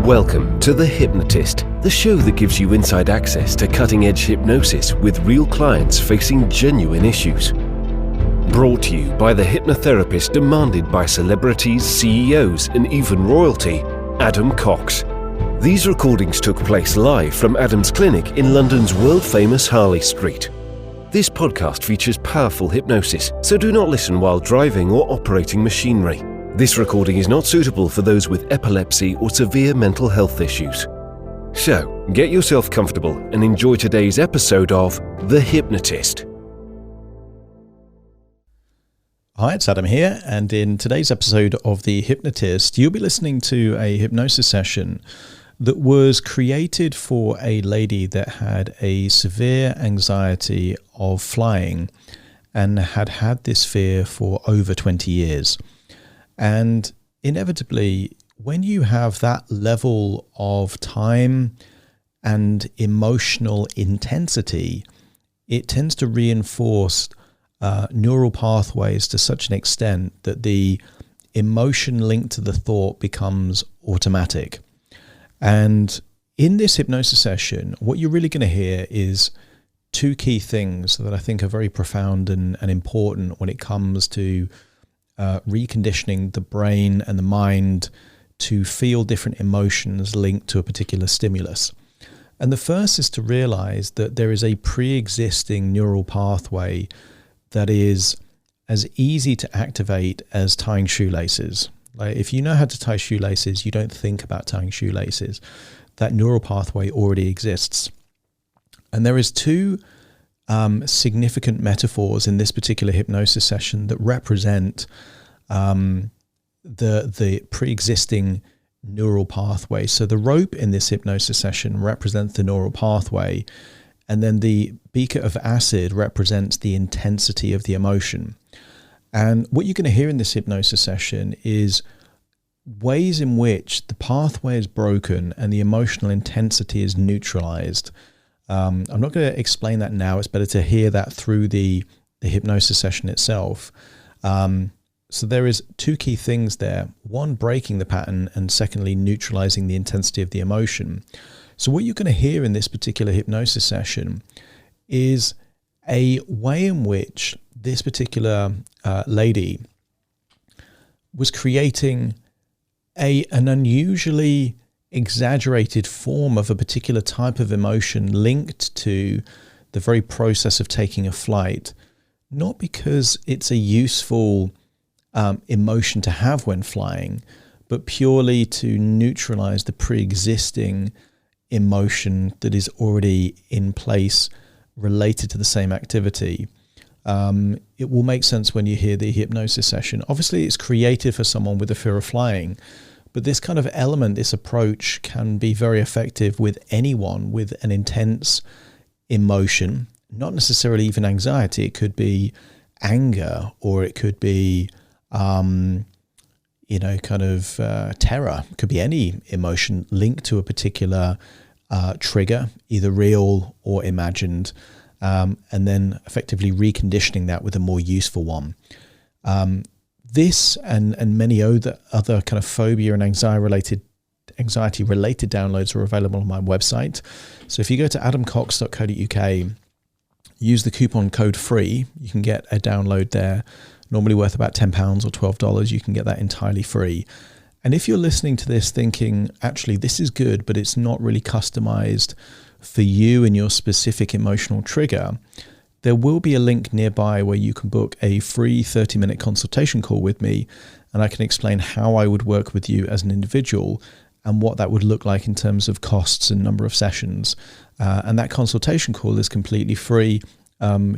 Welcome to The Hypnotist, the show that gives you inside access to cutting-edge hypnosis with real clients facing genuine issues. Brought to you by the hypnotherapist demanded by celebrities, CEOs, and even royalty, Adam Cox. These recordings took place live from Adam's clinic in London's world-famous Harley Street. This podcast features powerful hypnosis, so do not listen while driving or operating machinery. This recording is not suitable for those with epilepsy or severe mental health issues. So, get yourself comfortable and enjoy today's episode of The Hypnotist. Hi, it's Adam here, and in today's episode of The Hypnotist, you'll be listening to a hypnosis session that was created for a lady that had a severe anxiety of flying and had this fear for over 20 years. And inevitably, when you have that level of time and emotional intensity, it tends to reinforce neural pathways to such an extent that the emotion linked to the thought becomes automatic. And in this hypnosis session, what you're really going to hear is two key things that I think are very profound and important when it comes to reconditioning the brain and the mind to feel different emotions linked to a particular stimulus. And the first is to realize that there is a pre-existing neural pathway that is as easy to activate as tying shoelaces. Like if you know how to tie shoelaces, you don't think about tying shoelaces. That neural pathway already exists. And there is two significant metaphors in this particular hypnosis session that represent the pre-existing neural pathway. So the rope in this hypnosis session represents the neural pathway, and then the beaker of acid represents the intensity of the emotion. And what you're going to hear in this hypnosis session is ways in which the pathway is broken and the emotional intensity is neutralized. I'm not going to explain that now. It's better to hear that through the hypnosis session itself. So there is two key things there. One, breaking the pattern, and secondly, neutralizing the intensity of the emotion. So what you're going to hear in this particular hypnosis session is a way in which this particular lady was creating an unusually exaggerated form of a particular type of emotion linked to the very process of taking a flight, not because it's a useful emotion to have when flying, but purely to neutralize the pre-existing emotion that is already in place related to the same activity. It will make sense when you hear the hypnosis session. Obviously, it's created for someone with a fear of flying, but this kind of element, this approach can be very effective with anyone with an intense emotion, not necessarily even anxiety. It could be anger, or it could be terror. It could be any emotion linked to a particular trigger, either real or imagined, and then effectively reconditioning that with a more useful one. This and many other kind of phobia and anxiety-related downloads are available on my website. So if you go to adamcox.co.uk, use the coupon code FREE, you can get a download there, normally worth about £10 or $12. You can get that entirely free. And if you're listening to this thinking, actually, this is good, but it's not really customized for you and your specific emotional trigger, there will be a link nearby where you can book a free 30-minute consultation call with me, and I can explain how I would work with you as an individual and what that would look like in terms of costs and number of sessions. And that consultation call is completely free,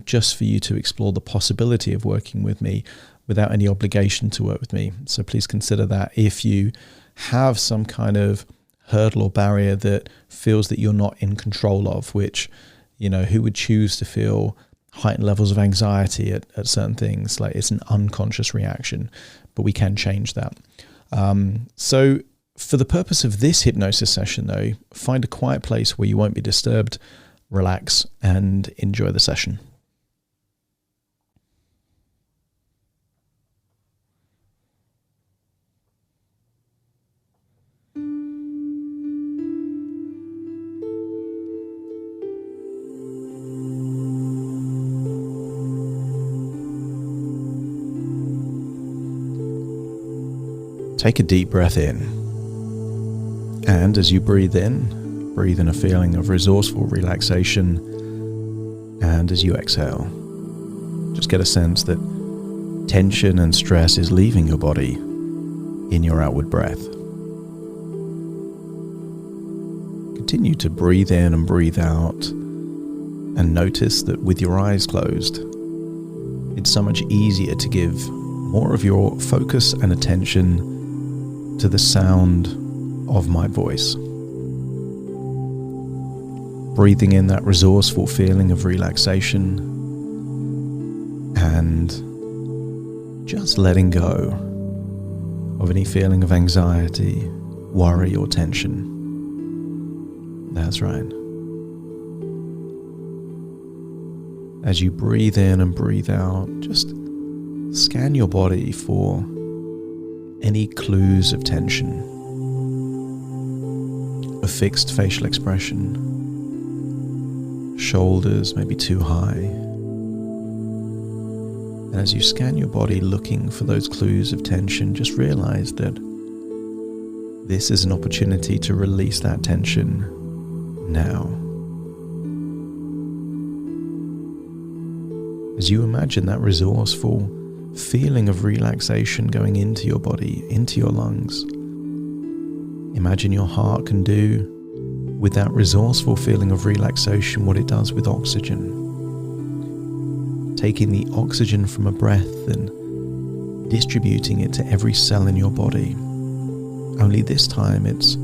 just for you to explore the possibility of working with me without any obligation to work with me. So please consider that if you have some kind of hurdle or barrier that feels that you're not in control of, which, who would choose to feel heightened levels of anxiety at certain things? Like, it's an unconscious reaction, but we can change that. So for the purpose of this hypnosis session though, find a quiet place where you won't be disturbed, relax, and enjoy the session. Take a deep breath in. And as you breathe in a feeling of resourceful relaxation. And as you exhale, just get a sense that tension and stress is leaving your body in your outward breath. Continue to breathe in and breathe out, and notice that with your eyes closed, it's so much easier to give more of your focus and attention to the sound of my voice. Breathing in that resourceful feeling of relaxation and just letting go of any feeling of anxiety, worry, or tension. That's right. As you breathe in and breathe out, just scan your body for any clues of tension. A fixed facial expression, shoulders maybe too high. And as you scan your body looking for those clues of tension, just realize that this is an opportunity to release that tension now. As you imagine that resourceful feeling of relaxation going into your body, into your lungs, imagine your heart can do with that resourceful feeling of relaxation what it does with oxygen. Taking the oxygen from a breath and distributing it to every cell in your body. Only this time it's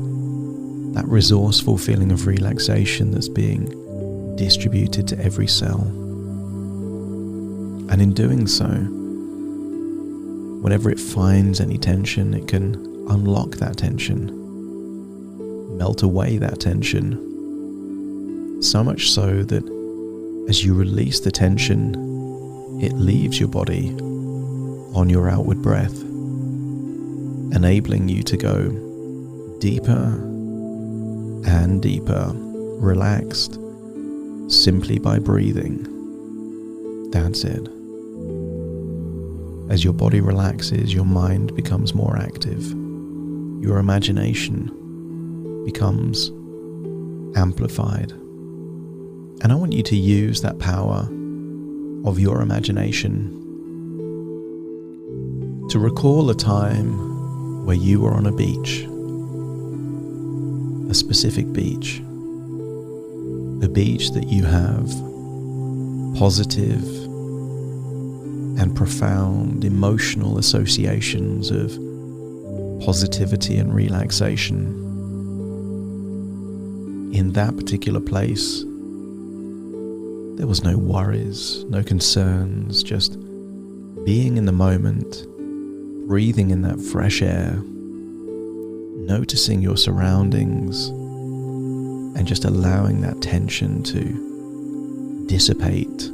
that resourceful feeling of relaxation that's being distributed to every cell. And in doing so, whenever it finds any tension, it can unlock that tension, melt away that tension, so much so that as you release the tension, it leaves your body on your outward breath, enabling you to go deeper and deeper, relaxed, simply by breathing. That's it. As your body relaxes, your mind becomes more active. Your imagination becomes amplified. And I want you to use that power of your imagination to recall a time where you were on a beach, a specific beach, a beach that you have positive and profound emotional associations of positivity and relaxation. In that particular place, there was no worries, no concerns, just being in the moment, breathing in that fresh air, noticing your surroundings, and just allowing that tension to dissipate.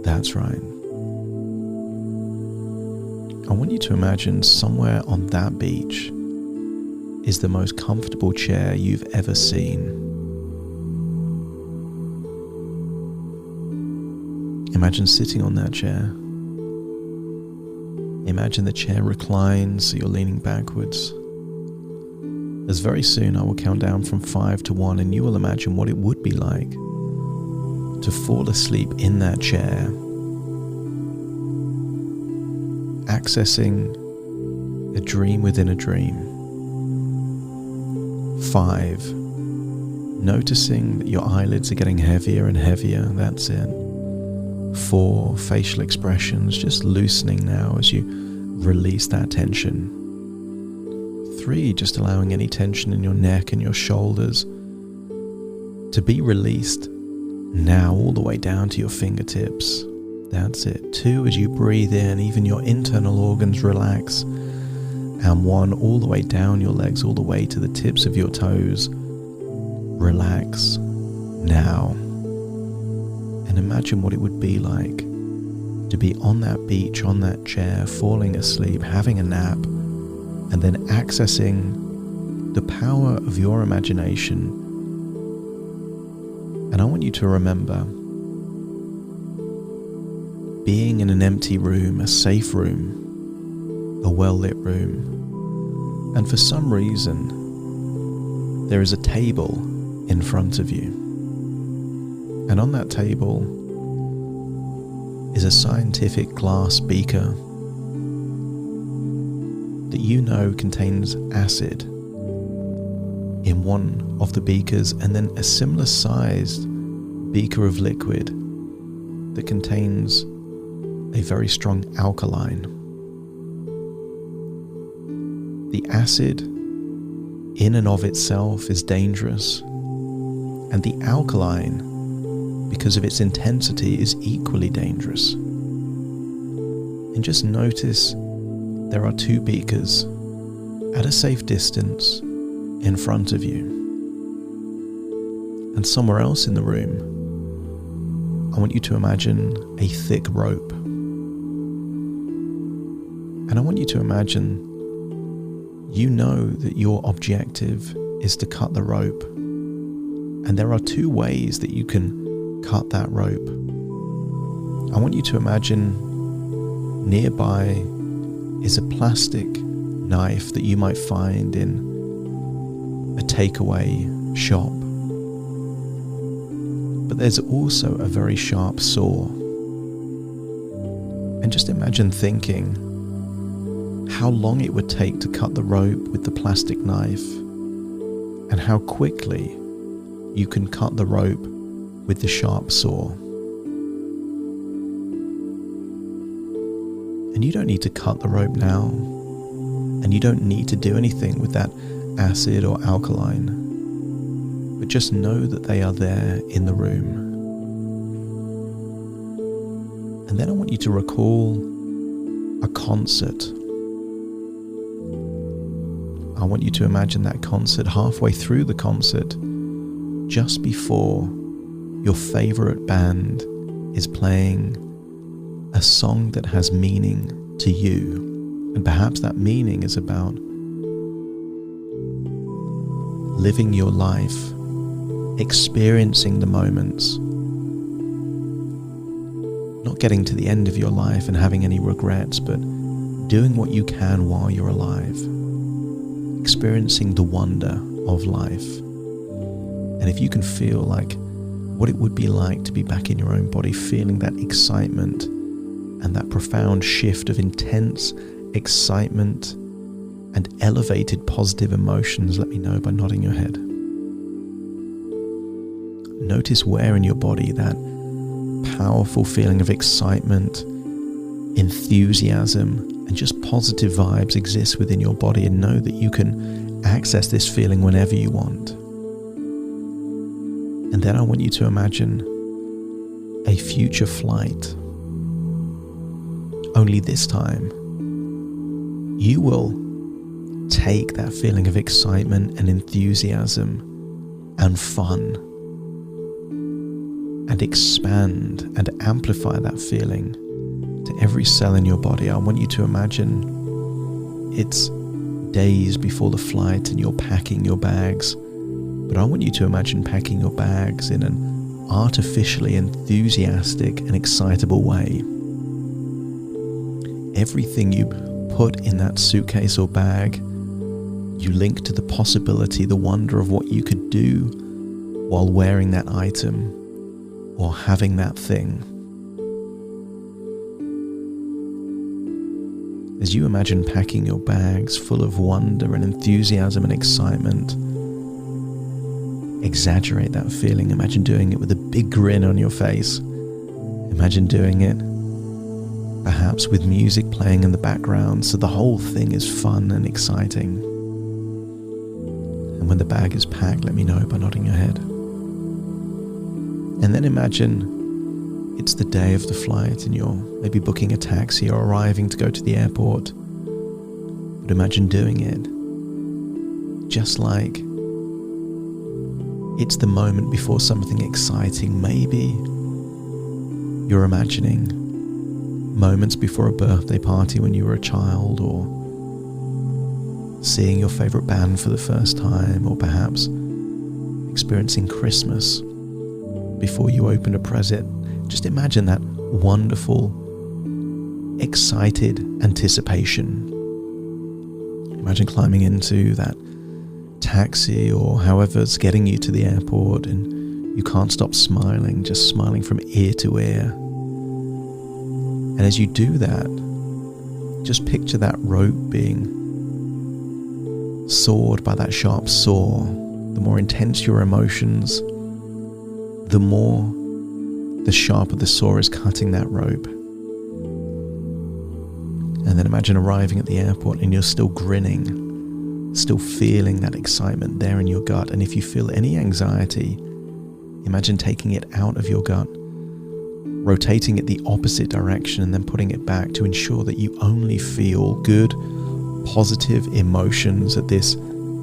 That's right. I want you to imagine somewhere on that beach is the most comfortable chair you've ever seen. Imagine sitting on that chair. Imagine the chair reclines so you're leaning backwards. As very soon I will count down from 5 to 1 and you will imagine what it would be like to fall asleep in that chair, accessing a dream within a dream. 5, noticing that your eyelids are getting heavier and heavier. That's it. 4, facial expressions just loosening now as you release that tension. 3, just allowing any tension in your neck and your shoulders to be released now all the way down to your fingertips. That's it. 2, as you breathe in, even your internal organs relax. And 1, all the way down your legs, all the way to the tips of your toes. Relax now. And imagine what it would be like to be on that beach, on that chair, falling asleep, having a nap, and then accessing the power of your imagination. And I want you to remember being in an empty room, a safe room, a well-lit room, And for some reason, there is a table in front of you. And on that table is a scientific glass beaker that you know contains acid in one of the beakers, and then a similar sized beaker of liquid that contains a very strong alkaline. The acid in and of itself is dangerous, and the alkaline, because of its intensity, is equally dangerous. And just notice there are two beakers at a safe distance in front of you. And somewhere else in the room, I want you to imagine a thick rope. And I want you to imagine you know that your objective is to cut the rope. And there are two ways that you can cut that rope. I want you to imagine nearby is a plastic knife that you might find in a takeaway shop. But there's also a very sharp saw. And just imagine thinking how long it would take to cut the rope with the plastic knife, and how quickly you can cut the rope with the sharp saw. And you don't need to cut the rope now, and you don't need to do anything with that acid or alkaline, but just know that they are there in the room. And then I want you to recall a concert. I want you to imagine that concert, halfway through the concert, just before your favorite band is playing a song that has meaning to you. And perhaps that meaning is about living your life, experiencing the moments, not getting to the end of your life and having any regrets, but doing what you can while you're alive, experiencing the wonder of life. And if you can feel like what it would be like to be back in your own body, feeling that excitement and that profound shift of intense excitement and elevated positive emotions, let me know by nodding your head. Notice where in your body that powerful feeling of excitement, enthusiasm, and just positive vibes exists within your body, and know that you can access this feeling whenever you want. And then I want you to imagine a future flight. Only this time, you will take that feeling of excitement and enthusiasm and fun and expand and amplify that feeling to every cell in your body. I want you to imagine it's days before the flight and you're packing your bags. But I want you to imagine packing your bags in an artificially enthusiastic and excitable way. Everything you put in that suitcase or bag, you link to the possibility, the wonder of what you could do while wearing that item or having that thing. As you imagine packing your bags full of wonder and enthusiasm and excitement, exaggerate that feeling. Imagine doing it with a big grin on your face. Imagine doing it perhaps with music playing in the background, so the whole thing is fun and exciting. And when the bag is packed, let me know by nodding your head. And then imagine it's the day of the flight and you're maybe booking a taxi or arriving to go to the airport. But imagine doing it just like it's the moment before something exciting. Maybe you're imagining moments before a birthday party when you were a child, or seeing your favorite band for the first time, or perhaps experiencing Christmas before you opened a present. Just imagine that wonderful, excited anticipation. Imagine climbing into that taxi or however's getting you to the airport, and you can't stop smiling, just smiling from ear to ear. And as you do that, just picture that rope being sawed by that sharp saw. The more intense your emotions, the sharper the saw is cutting that rope. And then imagine arriving at the airport and you're still grinning, still feeling that excitement there in your gut. And if you feel any anxiety, imagine taking it out of your gut, rotating it the opposite direction, and then putting it back to ensure that you only feel good, positive emotions at this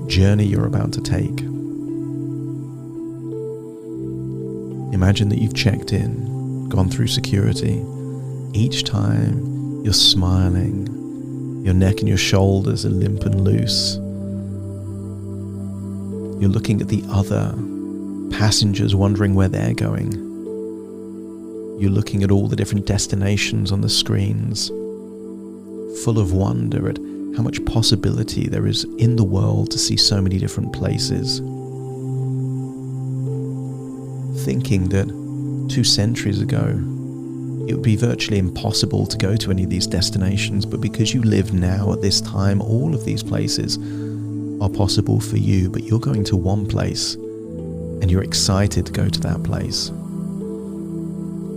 journey you're about to take. Imagine that you've checked in, gone through security. Each time you're smiling, your neck and your shoulders are limp and loose. You're looking at the other passengers, wondering where they're going. You're looking at all the different destinations on the screens, full of wonder at how much possibility there is in the world to see so many different places. Thinking that 2 centuries ago, it would be virtually impossible to go to any of these destinations, but because you live now at this time, all of these places are possible for you, but you're going to one place and you're excited to go to that place.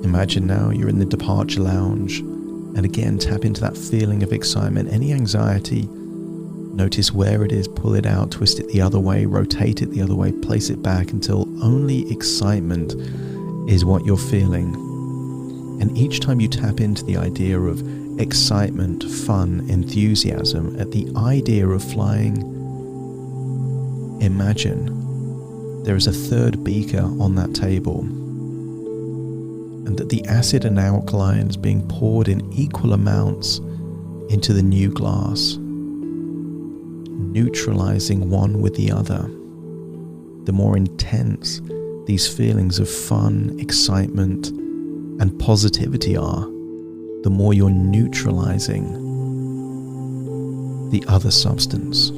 Imagine now you're in the departure lounge, and again tap into that feeling of excitement. Any anxiety, notice where it is, pull it out, twist it the other way, rotate it the other way, place it back until only excitement is what you're feeling. And each time you tap into the idea of excitement, fun, enthusiasm, at the idea of flying, imagine there is a third beaker on that table, and that the acid and alkaline is being poured in equal amounts into the new glass, neutralizing one with the other. The more intense these feelings of fun, excitement, and positivity are, the more you're neutralizing the other substance.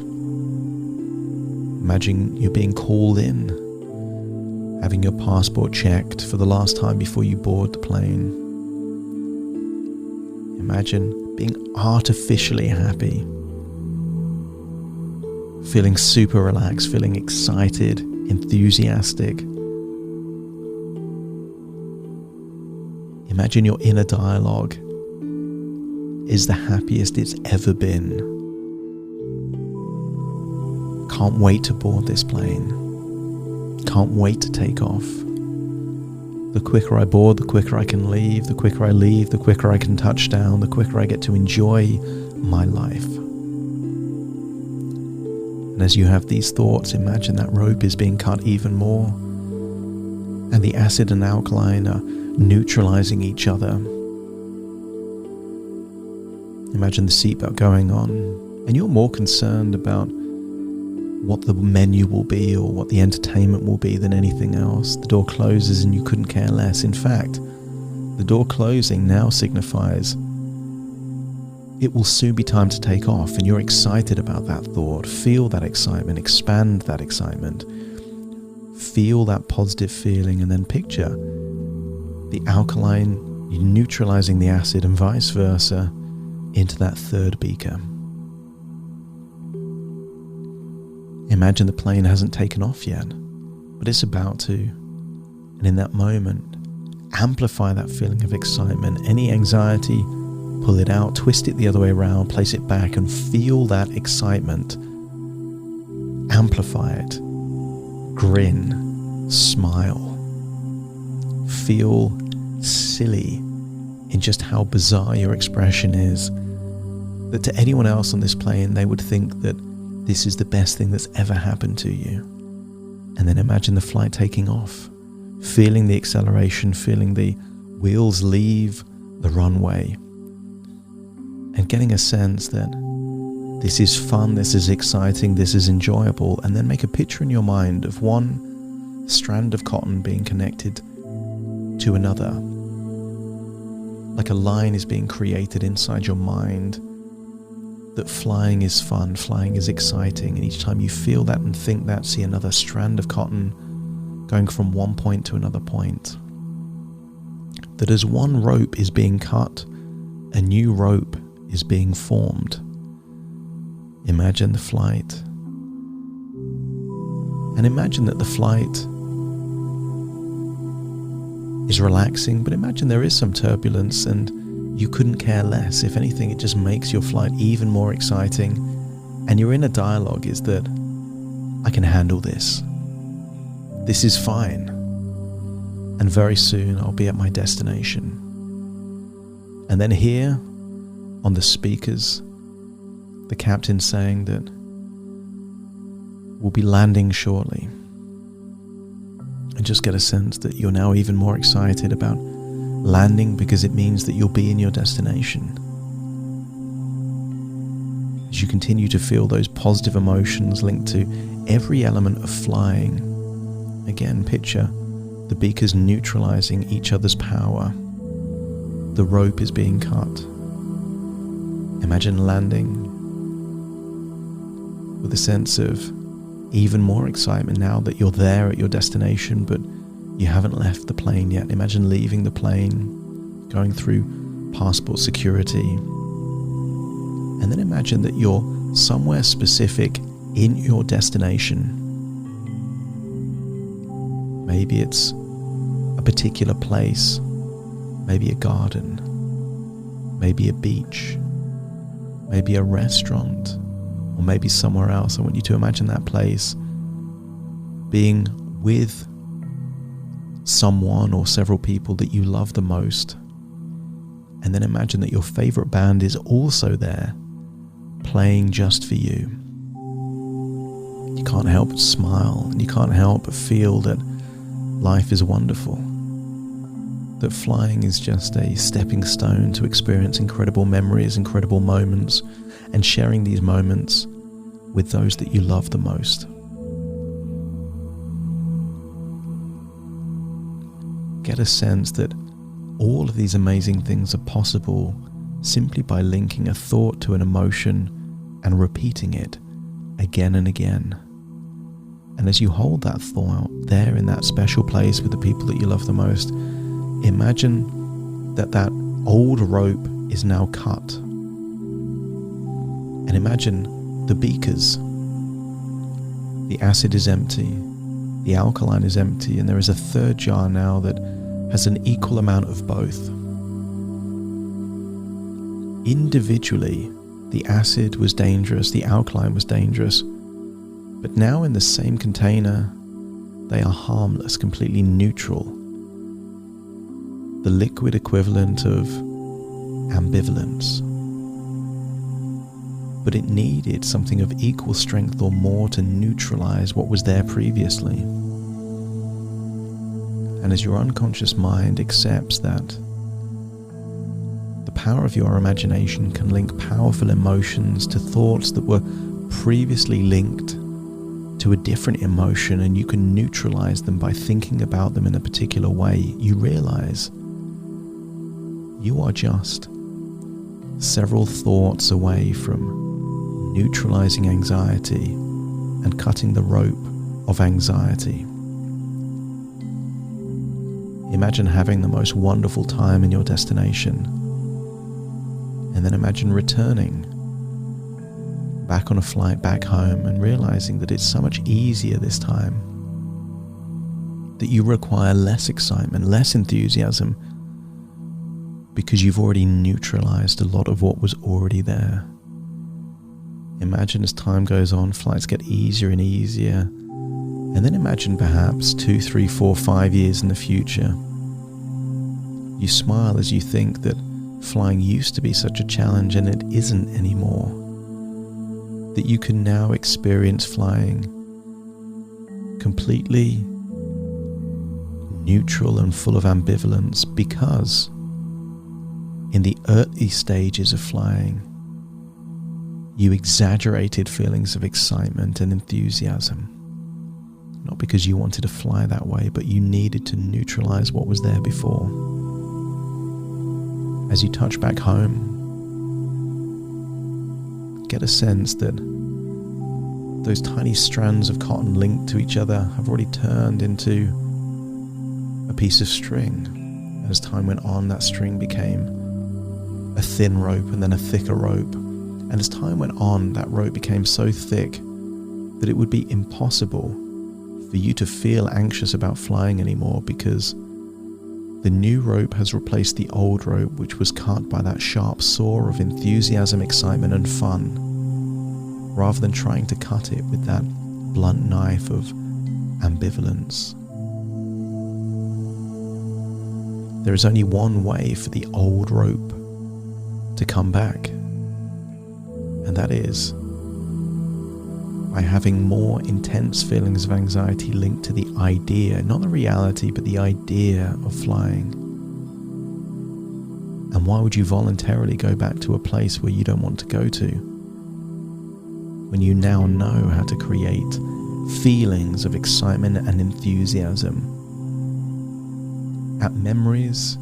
Imagine you're being called in, having your passport checked for the last time before you board the plane. Imagine being artificially happy, feeling super relaxed, feeling excited, enthusiastic. Imagine your inner dialogue is the happiest it's ever been. Can't wait to board this plane. Can't wait to take off. The quicker I board, the quicker I can leave. The quicker I leave, the quicker I can touch down. The quicker I get to enjoy my life. And as you have these thoughts, imagine that rope is being cut even more, and the acid and alkaline are neutralizing each other. Imagine the seatbelt going on, and you're more concerned about what the menu will be or what the entertainment will be than anything else. The door closes and you couldn't care less. In fact, the door closing now signifies it will soon be time to take off, and you're excited about that thought. Feel that excitement, expand that excitement, feel that positive feeling, and then picture the alkaline neutralizing the acid and vice versa into that third beaker. Imagine the plane hasn't taken off yet, but it's about to. And in that moment, amplify that feeling of excitement. Any anxiety, pull it out, twist it the other way around, place it back, and feel that excitement. Amplify it. Grin. Smile. Feel silly in just how bizarre your expression is. That to anyone else on this plane, they would think that this is the best thing that's ever happened to you. And then imagine the flight taking off, feeling the acceleration, feeling the wheels leave the runway, and getting a sense that this is fun, this is exciting, this is enjoyable. And then make a picture in your mind of one strand of cotton being connected to another, like a line is being created inside your mind, that flying is fun, flying is exciting, and each time you feel that and think that, see another strand of cotton going from one point to another point. That as one rope is being cut, a new rope is being formed. Imagine the flight. And imagine that the flight is relaxing, but imagine there is some turbulence and you couldn't care less. If anything, it just makes your flight even more exciting. And your inner dialogue is that I can handle this. This is fine. And very soon I'll be at my destination. And then here on the speakers, the captain saying that we'll be landing shortly. And just get a sense that you're now even more excited about landing because it means that you'll be in your destination. As you continue to feel those positive emotions linked to every element of flying, again, picture the beakers neutralizing each other's power. The rope is being cut. Imagine landing with a sense of even more excitement now that you're there at your destination, but you haven't left the plane yet. Imagine leaving the plane, going through passport security, and then imagine that you're somewhere specific in your destination. Maybe it's a particular place, maybe a garden, maybe a beach, maybe a restaurant, or maybe somewhere else. I want you to imagine that place being with someone or several people that you love the most. And then imagine that your favorite band is also there, playing just for you. You can't help but smile, and you can't help but feel that life is wonderful. That flying is just a stepping stone to experience incredible memories, incredible moments, and sharing these moments with those that you love the most. Get a sense that all of these amazing things are possible simply by linking a thought to an emotion and repeating it again and again. And as you hold that thought there in that special place with the people that you love the most, imagine that that old rope is now cut. And imagine the beakers. The acid is empty, the alkaline is empty, and there is a third jar now that has an equal amount of both. Individually, the acid was dangerous, the alkaline was dangerous, but now in the same container, they are harmless, completely neutral. The liquid equivalent of ambivalence. But it needed something of equal strength or more to neutralize what was there previously. And as your unconscious mind accepts that, the power of your imagination can link powerful emotions to thoughts that were previously linked to a different emotion, and you can neutralize them by thinking about them in a particular way. You realize you are just several thoughts away from neutralizing anxiety and cutting the rope of anxiety. Imagine having the most wonderful time in your destination, and then imagine returning back on a flight back home and realizing that it's so much easier this time, that you require less excitement, less enthusiasm, because you've already neutralized a lot of what was already there. Imagine as time goes on, flights get easier and easier, and then imagine perhaps 2, 3, 4, 5 years in the future. You smile as you think that flying used to be such a challenge and it isn't anymore. That you can now experience flying completely neutral and full of ambivalence, because in the early stages of flying, you exaggerated feelings of excitement and enthusiasm. Not because you wanted to fly that way, but you needed to neutralize what was there before. As you touch back home, get a sense that those tiny strands of cotton linked to each other have already turned into a piece of string. And as time went on, that string became a thin rope and then a thicker rope. And as time went on, that rope became so thick that it would be impossible for you to feel anxious about flying anymore, because the new rope has replaced the old rope, which was cut by that sharp saw of enthusiasm, excitement and fun, rather than trying to cut it with that blunt knife of ambivalence. There is only one way for the old rope to come back, and that is by having more intense feelings of anxiety linked to the idea, not the reality, but the idea of flying. And why would you voluntarily go back to a place where you don't want to go to, when you now know how to create feelings of excitement and enthusiasm at memories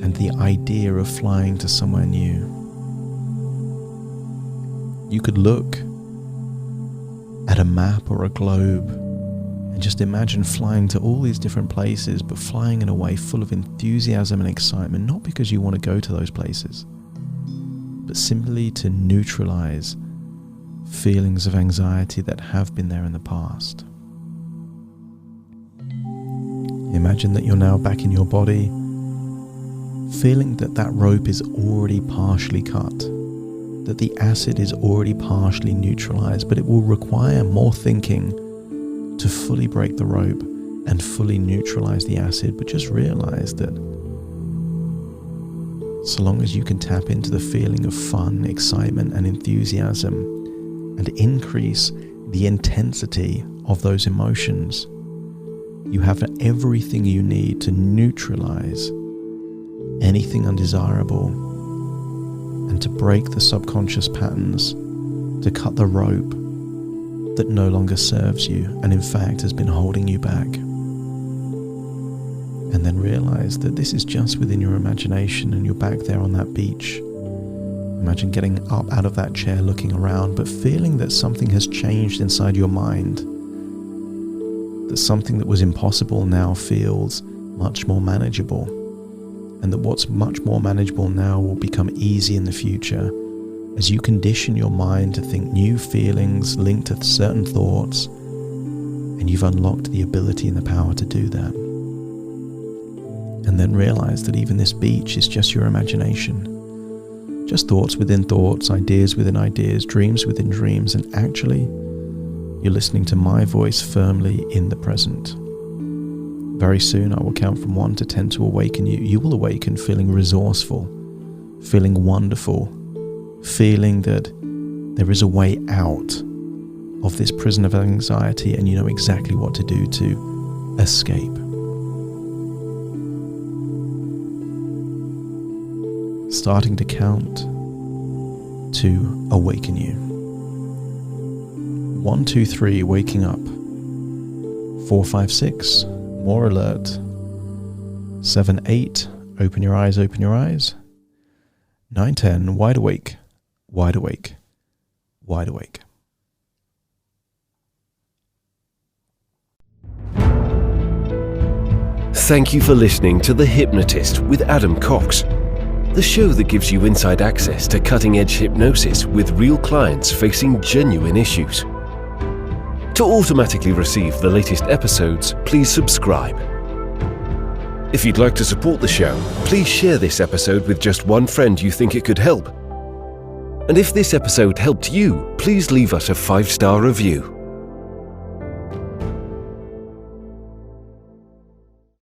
and the idea of flying to somewhere new? You could look at a map or a globe and just imagine flying to all these different places, but flying in a way full of enthusiasm and excitement, not because you want to go to those places, but simply to neutralize feelings of anxiety that have been there in the past. Imagine that you're now back in your body, feeling that that rope is already partially cut, that the acid is already partially neutralized, but it will require more thinking to fully break the rope and fully neutralize the acid. But just realize that so long as you can tap into the feeling of fun, excitement and enthusiasm and increase the intensity of those emotions, you have everything you need to neutralize anything undesirable and to break the subconscious patterns, to cut the rope that no longer serves you and in fact has been holding you back. And then realize that this is just within your imagination and you're back there on that beach. Imagine getting up out of that chair, looking around, but feeling that something has changed inside your mind, that something that was impossible now feels much more manageable, and that what's much more manageable now will become easy in the future as you condition your mind to think new feelings linked to certain thoughts, and you've unlocked the ability and the power to do that. And then realize that even this beach is just your imagination, just thoughts within thoughts, ideas within ideas, dreams within dreams, and actually you're listening to my voice firmly in the present. Very soon I will count from 1 to 10 to awaken you. You will awaken feeling resourceful, feeling wonderful, feeling that there is a way out of this prison of anxiety and you know exactly what to do to escape. Starting to count to awaken you. 1, 2, 3, waking up. 4, 5, 6, more alert. 7, 8, open your eyes, open your eyes. 9, 10, wide awake, wide awake, wide awake. Thank you for listening to The Hypnotist with Adam Cox, the show that gives you inside access to cutting-edge hypnosis with real clients facing genuine issues. To automatically receive the latest episodes, please subscribe. If you'd like to support the show, please share this episode with just one friend you think it could help. And if this episode helped you, please leave us a 5-star review.